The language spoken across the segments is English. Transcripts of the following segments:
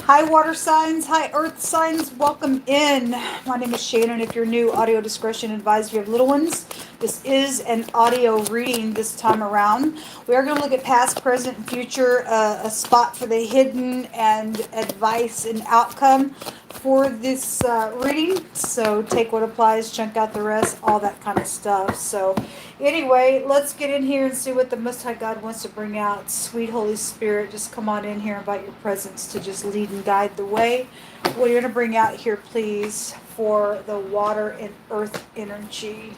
Hi, water signs. Hi, earth signs. Welcome in. My name is Shannon. If you're new, audio discretion advised. If you have little ones, this is an audio reading this time around. We are going to look at past, present, and future, a spot for the hidden, and advice and outcome for this reading. So take what applies, chunk out the rest, all that kind of stuff. So anyway, let's get in here and see what the Most High God wants to bring out. Sweet Holy Spirit, just come on in here, invite your presence to just lead and guide the way. What you're going to bring out here, please, for the water and earth energy.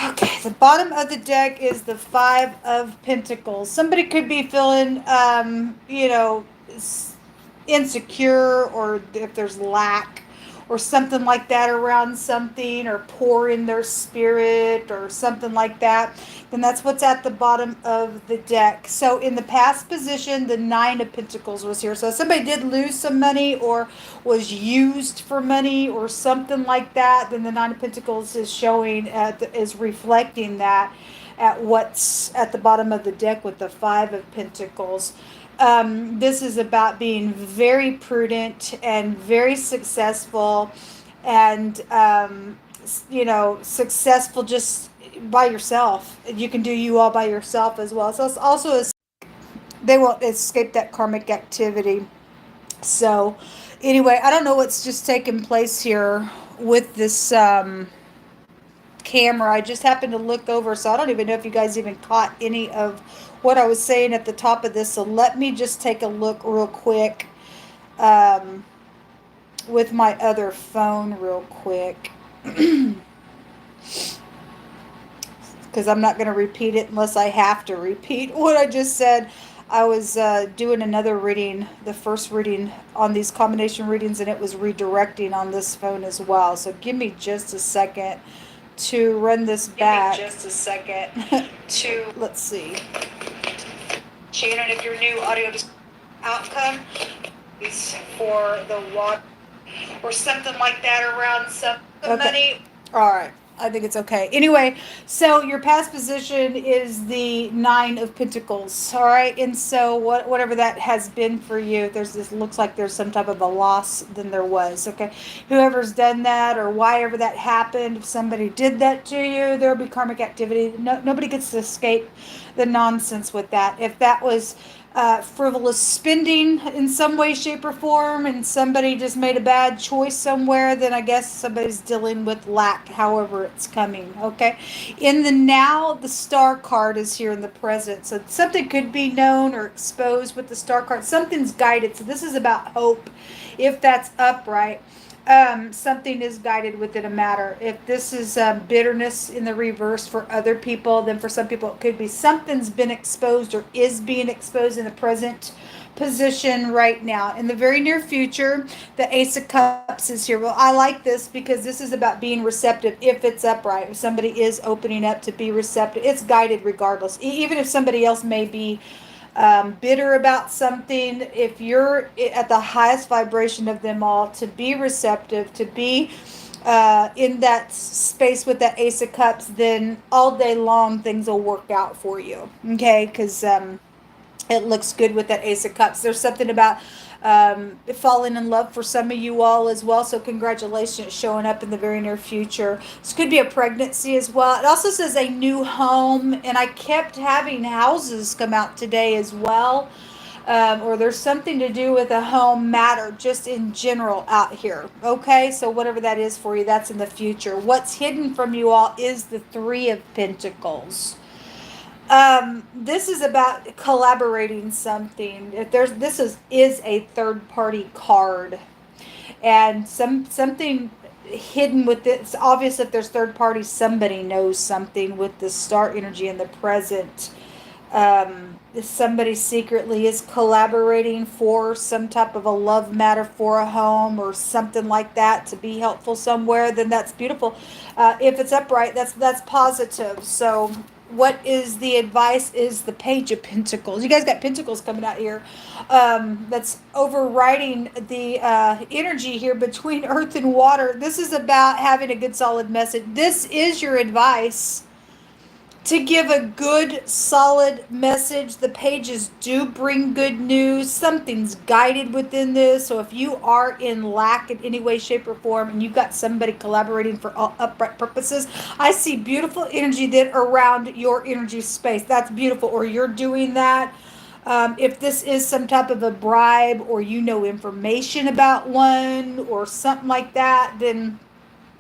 Okay, the bottom of the deck is the Five of Pentacles. Somebody could be feeling, insecure, or if there's lack or something like that around something, or poor in their spirit or something like that, then that's what's at the bottom of the deck. So in the past position, the Nine of Pentacles was here. So somebody did lose some money or was used for money or something like that, then the Nine of Pentacles is showing, is reflecting that at what's at the bottom of the deck with the Five of Pentacles. This is about being very prudent and very successful, and successful just by yourself. You can do you all by yourself as well. So it's also they won't escape that karmic activity. So anyway, I don't know what's just taking place here with this camera. I just happened to look over, so I don't even know if you guys even caught any of what I was saying at the top of this. So let me just take a look real quick with my other phone real quick. Because I'm not going to repeat it unless I have to repeat what I just said. I was doing another reading, the first reading on these combination readings, and it was redirecting on this phone as well. So give me just a second to run this back. Let's see. Shannon, if you're new, audio outcome is for the water or something like that around some money. All right. I think it's okay. Anyway, so your past position is the Nine of Pentacles. All right. And so whatever that has been for you, looks like there's some type of a loss than there was. Okay. Whoever's done that, or why ever that happened, if somebody did that to you, there'll be karmic activity. Nobody gets to escape the nonsense with that. If that was frivolous spending in some way, shape, or form, and somebody just made a bad choice somewhere, then I guess somebody's dealing with lack, however it's coming. Okay. In the now, the Star card is here in the present. So something could be known or exposed with the Star card. Something's guided. So this is about hope, if that's upright. Something is guided within a matter. If this is bitterness in the reverse for other people, then for some people it could be something's been exposed or is being exposed in the present position right now. In the very near future, the Ace of Cups is here. Well, I like this because this is about being receptive if it's upright. If somebody is opening up to be receptive, it's guided regardless. Even if somebody else may be bitter about something, if you're at the highest vibration of them all, to be receptive, to be in that space with that Ace of Cups, then all day long things will work out for you. Okay, because it looks good with that Ace of Cups. There's something about falling in love for some of you all as well. So congratulations, showing up in the very near future. This could be a pregnancy as well. It also says a new home, and I kept having houses come out today as well. Or there's something to do with a home matter just in general out here. Okay, so whatever that is for you, that's in the future. What's hidden from you all is the Three of Pentacles. This is about collaborating something. If this is a third party card, and something hidden with it. It's obvious if there's third party, somebody knows something with the star energy in the present. Somebody secretly is collaborating for some type of a love matter, for a home or something like that, to be helpful somewhere, then that's beautiful. If it's upright, that's positive. So what is the advice is the Page of Pentacles. You guys got Pentacles coming out here. That's overriding the energy here between earth and water. This is about having a good solid message. This is your advice to give a good, solid message. The pages do bring good news. Something's guided within this. So if you are in lack in any way, shape, or form, and you've got somebody collaborating for all upright purposes, I see beautiful energy that around your energy space. That's beautiful. Or you're doing that. If this is some type of a bribe, or you know information about one, or something like that, then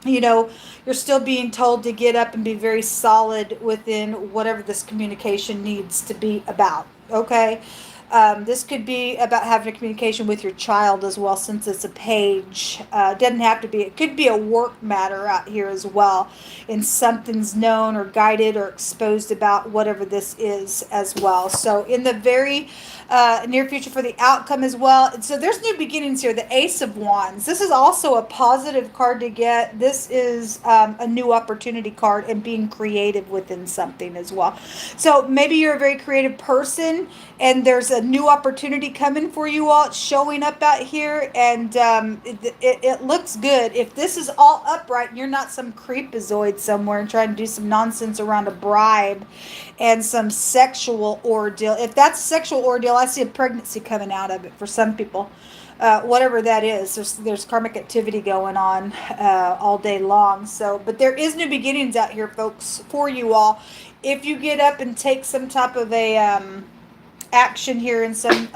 you're still being told to get up and be very solid within whatever this communication needs to be about. Okay. This could be about having a communication with your child as well, since it's a page. Doesn't have to be. It could be a work matter out here as well, and something's known or guided or exposed about whatever this is as well. So in the very near future for the outcome as well. So there's new beginnings here. The Ace of Wands. This is also a positive card to get. This is a new opportunity card and being creative within something as well. So maybe you're a very creative person and there's a new opportunity coming for you all. It's showing up out here, and it looks good. If this is all upright and you're not some creepazoid somewhere and trying to do some nonsense around a bribe and some sexual ordeal. If that's sexual ordeal, I see a pregnancy coming out of it for some people. Whatever that is, there's karmic activity going on all day long. So, but there is new beginnings out here, folks, for you all. If you get up and take some type of a action here in some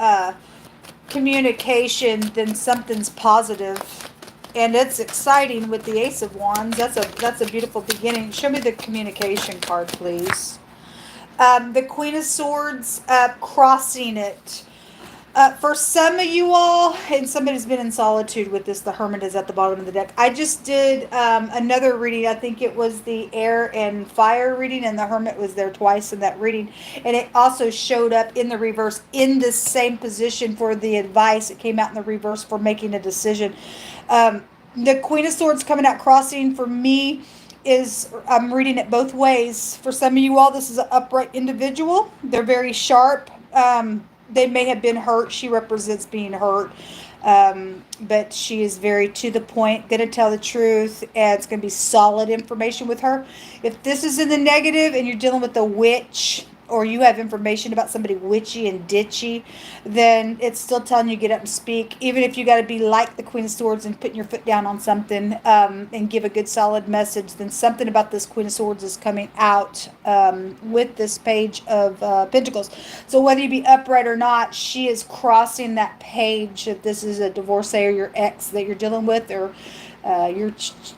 communication, then something's positive. And it's exciting with the Ace of Wands. That's a beautiful beginning. Show me the communication card, please. The Queen of Swords, crossing it. For some of you all, and somebody's been in solitude with this, the Hermit is at the bottom of the deck. I just did another reading. I think it was the air and fire reading, and the Hermit was there twice in that reading. And it also showed up in the reverse in the same position for the advice. It came out in the reverse for making a decision. The Queen of Swords coming out crossing for me is, I'm reading it both ways. For some of you all, this is an upright individual. They're very sharp. They may have been hurt. She represents being hurt. But she is very to the point, going to tell the truth, and it's going to be solid information with her. If this is in the negative and you're dealing with a witch, or you have information about somebody witchy and ditchy, then it's still telling you get up and speak. Even if you got to be like the Queen of Swords and putting your foot down on something and give a good solid message, then something about this Queen of Swords is coming out with this Page of Pentacles. So whether you be upright or not, she is crossing that page. If this is a divorcee or your ex that you're dealing with, or your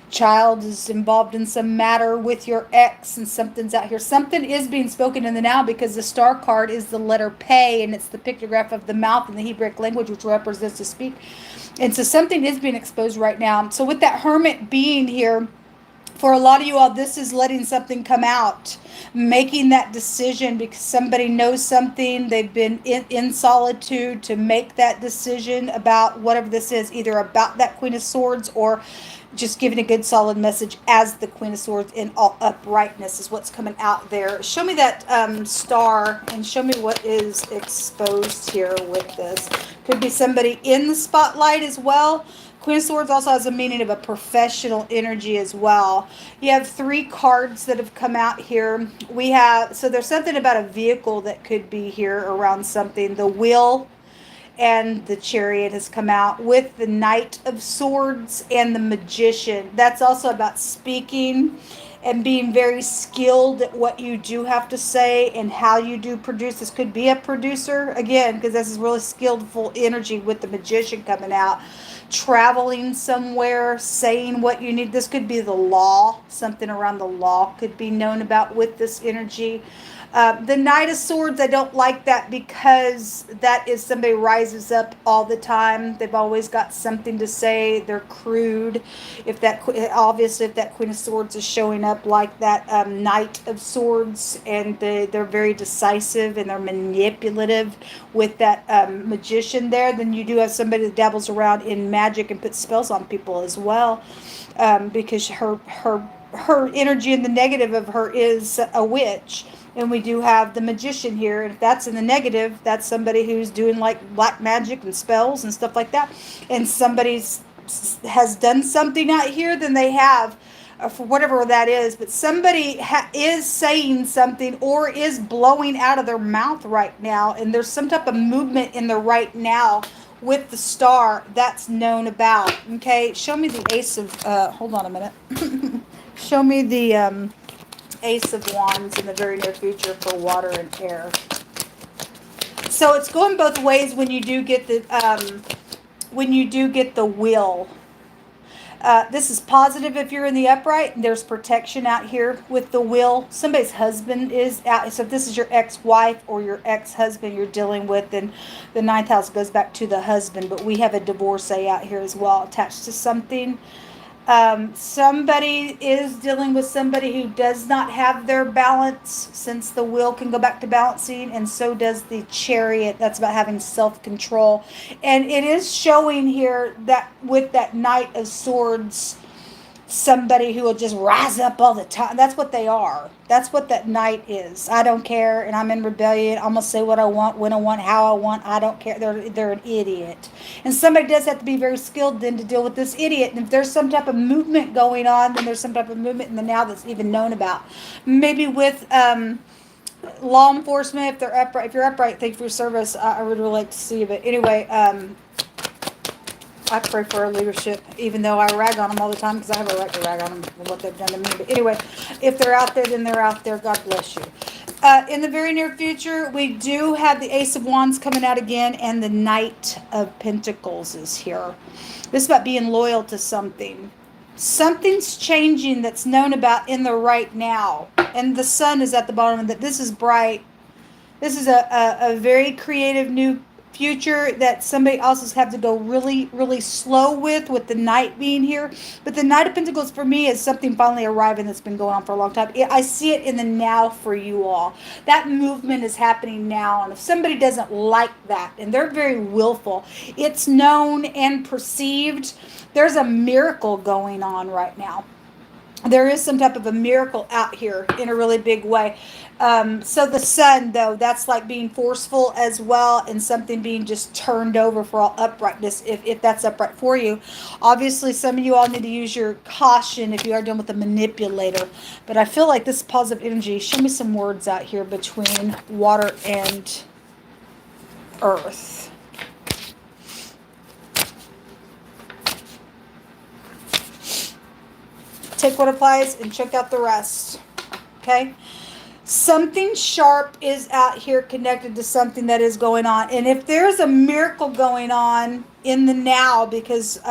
child is involved in some matter with your ex, and something's out here. Something is being spoken in the now, because the star card is the letter Pei, and it's the pictograph of the mouth in the Hebrew language, which represents to speak. And so something is being exposed right now. So with that Hermit being here, for a lot of you all, this is letting something come out, making that decision because somebody knows something. They've been in solitude to make that decision about whatever this is, either about that Queen of Swords or just giving a good solid message as the Queen of Swords in all uprightness is what's coming out there. Show me that star, and show me what is exposed here with this. Could be somebody in the spotlight as well. Queen of Swords also has a meaning of a professional energy as well. You have 3 cards that have come out here. We have, so there's something about a vehicle that could be here around something. The Wheel and the Chariot has come out with the Knight of Swords and the Magician. That's also about speaking and being very skilled at what you do have to say and how you do produce. This could be a producer, again, because this is really skillful energy with the Magician coming out. Traveling somewhere, saying what you need. This could be the law. Something around the law could be known about with this energy. The Knight of Swords, I don't like that because that is somebody rises up all the time. They've always got something to say. They're crude. Obviously, if that Queen of Swords is showing up like that Knight of Swords, and they're very decisive and they're manipulative with that Magician there, then you do have somebody that dabbles around in magic and puts spells on people as well, because her energy in the negative of her is a witch. And we do have the Magician here. And if that's in the negative, that's somebody who's doing like black magic and spells and stuff like that. And somebody has done something out here, then they have for whatever that is, but somebody is saying something or is blowing out of their mouth right now, and there's some type of movement in the right now with the star that's known about. Okay, show me the ace of, hold on a minute. Show me the ace of wands in the very near future for water and air. So it's going both ways when you do get the, wheel. This is positive if you're in the upright. There's protection out here with the wheel. Somebody's husband is out. So if this is your ex-wife or your ex-husband you're dealing with, then the 9th house goes back to the husband. But we have a divorcee out here as well attached to something. Somebody is dealing with somebody who does not have their balance, since the wheel can go back to balancing, and so does the chariot. That's about having self-control. And it is showing here that with that Knight of Swords, somebody who will just rise up all the time. That's what they are. That's what that knight is. I don't care, and I'm in rebellion. I'm gonna say what I want, when I want, how I want. I don't care. They're an idiot, and somebody does have to be very skilled then to deal with this idiot. And if there's some type of movement going on, then there's some type of movement in the now that's even known about. Maybe with law enforcement, if they're upright. If you're upright, thank you for your service. I would really like to see you. But anyway, I pray for our leadership, even though I rag on them all the time, because I have a right to rag on them for what they've done to me. But anyway, if they're out there, then they're out there. God bless you. In the very near future, we do have the Ace of Wands coming out again, and the Knight of Pentacles is here. This is about being loyal to something. Something's changing that's known about in the right now. And the sun is at the bottom of that. This is bright. This is a very creative new future that somebody else has had to go really, really slow with the Knight being here. But the Knight of Pentacles for me is something finally arriving that's been going on for a long time. I see it in the now for you all. That movement is happening now. And if somebody doesn't like that, and they're very willful, it's known and perceived. There's a miracle going on right now. There is some type of a miracle out here in a really big way. So the sun, though, that's like being forceful as well, and something being just turned over for all uprightness, if that's upright for you. Obviously, some of you all need to use your caution if you are dealing with a manipulator. But I feel like this positive energy. Show me some words out here between water and earth. Take what applies and check out the rest. Okay? Something sharp is out here connected to something that is going on. And if there's a miracle going on in the now, because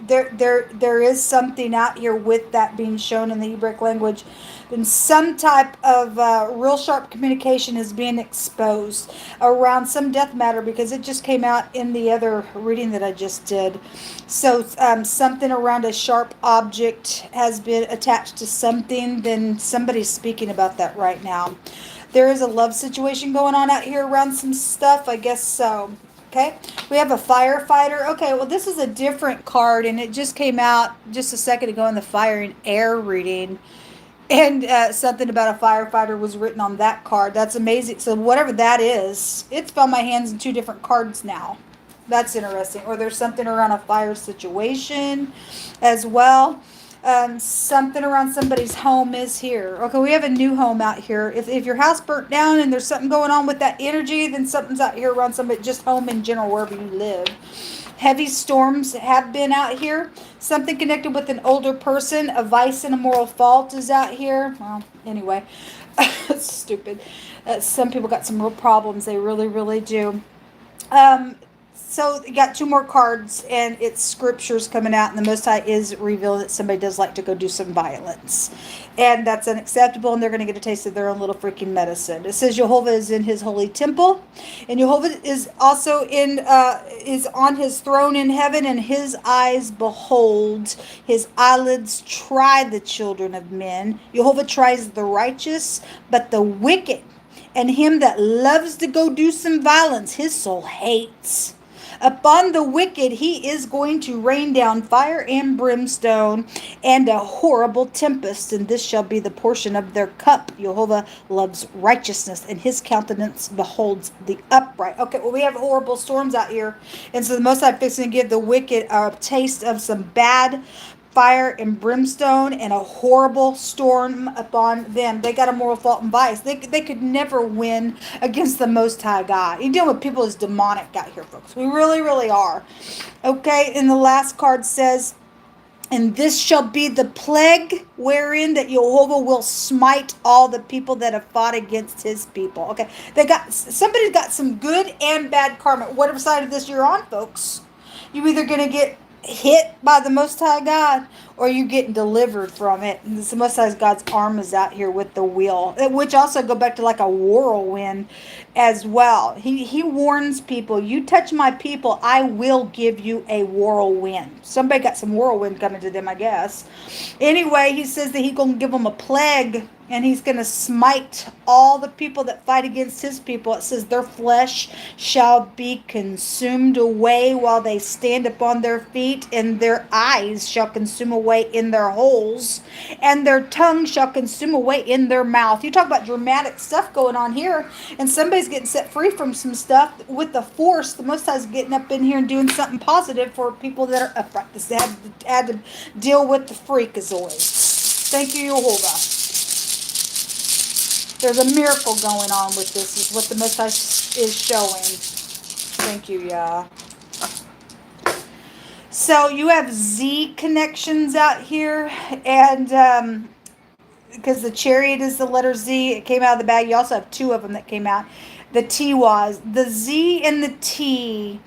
there is something out here with that being shown in the Hebrew language, then some type of real sharp communication is being exposed around some death matter, because it just came out in the other reading that I just did. So something around a sharp object has been attached to something, then somebody's speaking about that right now. There is a love situation going on out here around some stuff, I guess so. Okay, we have a firefighter. Okay, well, this is a different card, and it just came out just a second ago in the fire and air reading. And something about a firefighter was written on that card. That's amazing. So whatever that is, it's found my hands in two different cards now. That's interesting. Or there's something around a fire situation as well. Something around somebody's home is here. Okay, we have a new home out here. If your house burnt down and there's something going on with that energy, then something's out here around somebody, just home in general, wherever you live. Heavy storms have been out here. Something connected with an older person. A vice and a moral fault is out here. Well, anyway, that's stupid. Some people got some real problems. They really, really do. So you got two more cards, and it's scriptures coming out, and the Most High is revealing that somebody does like to go do some violence. And that's unacceptable, and they're going to get a taste of their own little freaking medicine. It says Jehovah is in his holy temple, and Jehovah is also is on his throne in heaven, and his eyes behold, his eyelids try the children of men. Jehovah tries the righteous, but the wicked and him that loves to go do some violence, his soul hates. Upon the wicked, he is going to rain down fire and brimstone and a horrible tempest, and this shall be the portion of their cup. Jehovah loves righteousness, and his countenance beholds the upright. Okay, well, we have horrible storms out here, and so the Most High fixing to give the wicked a taste of some bad fire and brimstone and a horrible storm upon them. They got a moral fault and vice. They could never win against the Most High God. You're dealing with people as demonic out here, folks. We really, really are. Okay, and the last card says, and this shall be the plague wherein that Jehovah will smite all the people that have fought against his people. Okay, somebody's got some good and bad karma. Whatever side of this you're on, folks. You either gonna get hit by the Most High God, or you getting delivered from it. And the Most High God's arm is out here with the wheel, which also go back to like a whirlwind as well. He warns people, you touch my people, I will give you a whirlwind. Somebody got some whirlwind coming to them, I guess. Anyway, he says that he's going to give them a plague, and he's going to smite all the people that fight against his people. It says their flesh shall be consumed away while they stand upon their feet, and their eyes shall consume away in their holes, and their tongue shall consume away in their mouth. You talk about dramatic stuff going on here, and somebody's getting set free from some stuff with the force. The Most High is getting up in here and doing something positive for people that are upright. This had to deal with the freakazoids. Thank you, Jehovah. There's a miracle going on with this, is what the Most High is showing. Thank you, Yah. So you have Z connections out here, and because the chariot is the letter Z, it came out of the bag. You also have two of them that came out. The T was the Z and the T.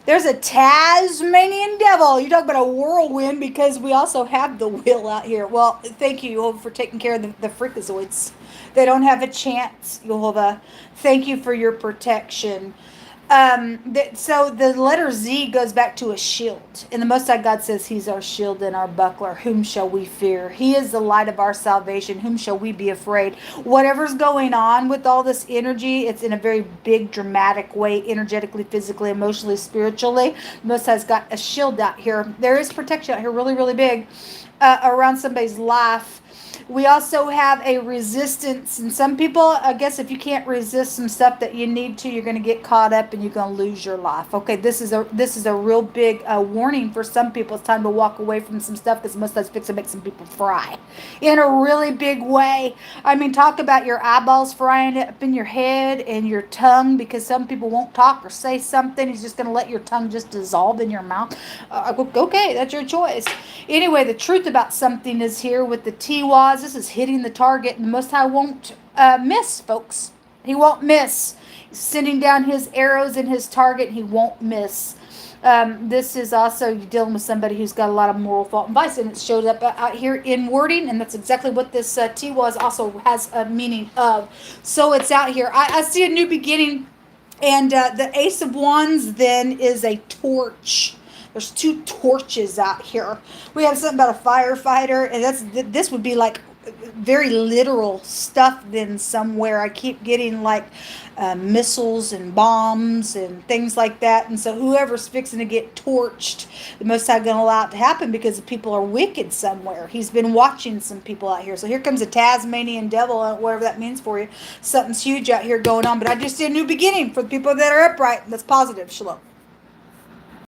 There's a Tasmanian devil. You talk about a whirlwind, because we also have the wheel out here. Well, thank you, Jehovah, for taking care of the freakazoids. They don't have a chance, Jehovah. Thank you for your protection. So the letter Z goes back to a shield. And the Most High God says he's our shield and our buckler. Whom shall we fear? He is the light of our salvation. Whom shall we be afraid? Whatever's going on with all this energy, it's in a very big, dramatic way, energetically, physically, emotionally, spiritually. The Most High's got a shield out here. There is protection out here, really, really big, around somebody's life. We also have a resistance, and some people, I guess, if you can't resist some stuff that you need to, you're going to get caught up and you're going to lose your life. Okay, this is a real big warning for some people. It's time to walk away from some stuff, because most of that's fixing to make some people fry in a really big way. I mean, talk about your eyeballs frying up in your head and your tongue, because some people won't talk or say something. He's just going to let your tongue just dissolve in your mouth. Okay, that's your choice. Anyway, the truth about something is here with the T-Waz. This is hitting the target, and the Most High won't miss, folks. He won't miss. He's sending down his arrows in his target, and he won't miss. This is also dealing with somebody who's got a lot of moral fault and vice, and it shows up out here in wording, and that's exactly what this T-Waz also has a meaning of. So it's out here. I see a new beginning, and the Ace of Wands then is a torch. There's two torches out here. We have something about a firefighter, and this would be like very literal stuff then somewhere. I keep getting like missiles and bombs and things like that. And so whoever's fixing to get torched, the Most High going to allow it to happen, because the people are wicked somewhere. He's been watching some people out here. So here comes a Tasmanian devil, whatever that means for you. Something's huge out here going on. But I just see a new beginning for the people that are upright. That's positive. Shalom.